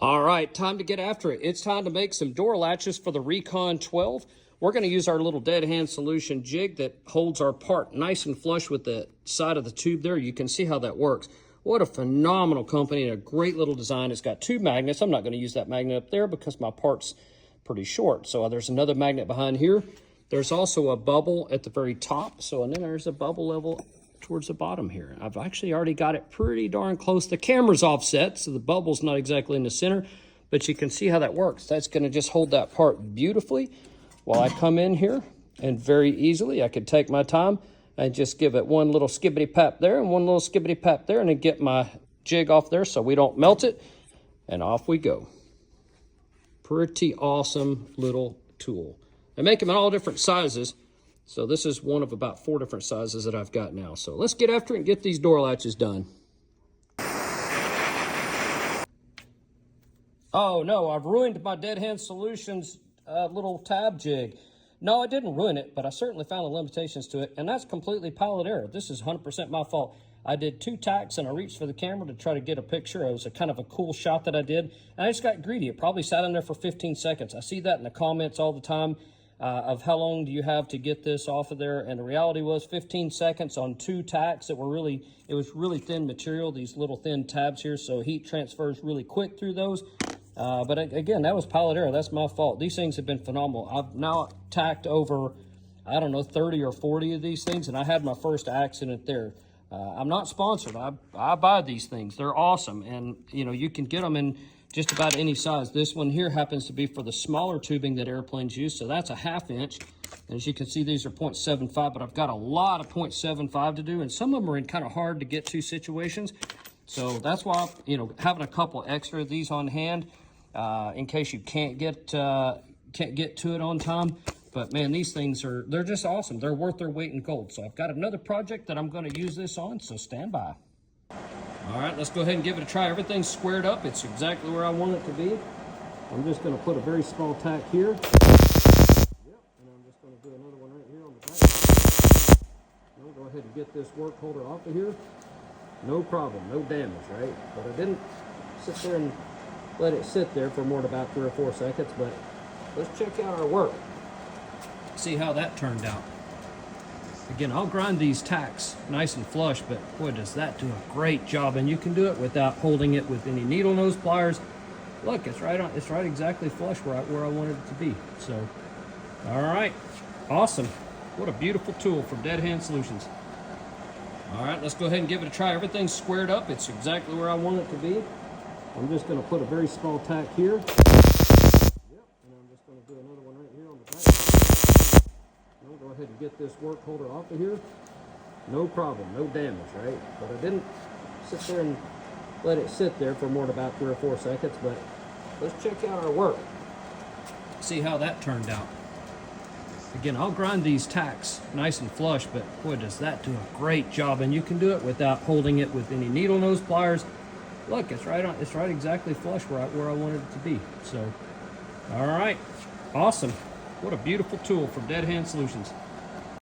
All right, time to get after it. It's time to make some door latches for the Recon 12. We're going to use our little dead hand solution jig that holds our part nice and flush with the side of the tube there. You can see how that works. What a phenomenal company and a great little design. It's got two magnets. I'm not going to use that magnet up there because my part's pretty short. So there's another magnet behind here. There's also a bubble at the very top. And then there's a bubble level towards the bottom here. I've actually already got it pretty darn close. The camera's offset, so the bubble's not exactly in the center, but you can see how that works. That's going to just hold that part beautifully while I come in here, and very easily I could take my time and just give it one little skibbity pap there and one little skibbity pap there, and then get my jig off there so we don't melt it, and off we go. Pretty awesome little tool. They make them in all different sizes. So this is one of about 4 different sizes that I've got now. So let's get after it and get these door latches done. Oh no, I've ruined my Dead Hand Solutions little tab jig. No, I didn't ruin it, but I certainly found the limitations to it, and that's completely pilot error. This is 100% my fault. I did 2 tacks and I reached for the camera to try to get a picture. It was a kind of a cool shot that I did, and I just got greedy. It probably sat in there for 15 seconds. I see that in the comments all the time. Of how long do you have to get this off of there, and the reality was 15 seconds on 2 tacks that were it was really thin material, these little thin tabs here, so heat transfers really quick through those. But again, that was pilot error. That's my fault. These things have been phenomenal. I've now tacked over, I don't know, 30 or 40 of these things, and I had my first accident there. I'm not sponsored. I buy these things. They're awesome, and you know, you can get them in just about any size. This one here happens to be for the smaller tubing that airplanes use, so that's a 1/2 inch. And as you can see, these are 0.75, but I've got a lot of 0.75 to do, and some of them are in kind of hard to get to situations. So that's why, you know, having a couple extra of these on hand in case you can't get to it on time. But man, these things they're just awesome. They're worth their weight in gold. So I've got another project that I'm going to use this on, so stand by. All right, let's go ahead and give it a try. Everything's squared up. It's exactly where I want it to be. I'm just going to put a very small tack here. Yep, and I'm just going to do another one right here on the back. We'll go ahead and get this work holder off of here. No problem, no damage, right? But I didn't sit there and let it sit there for more than about 3 or 4 seconds, but let's check out our work. See how that turned out. Again, I'll grind these tacks nice and flush, but boy, does that do a great job. And you can do it without holding it with any needle nose pliers. Look, it's right exactly flush where I wanted it to be. So, all right, awesome. What a beautiful tool from Dead Hand Solutions. All right, let's go ahead and give it a try. Everything's squared up. It's exactly where I want it to be. I'm just going to put a very small tack here. Yep, and I'm just going to do another one right here on the back. We'll go ahead and get this work holder off of here. No problem, no damage, right? But I didn't sit there and let it sit there for more than about 3 or 4 seconds, but let's check out our work. See how that turned out. Again, I'll grind these tacks nice and flush, but boy, does that do a great job. And you can do it without holding it with any needle nose pliers. Look, it's right exactly flush where I wanted it to be. So, all right, awesome. What a beautiful tool from Dead Hand Solutions.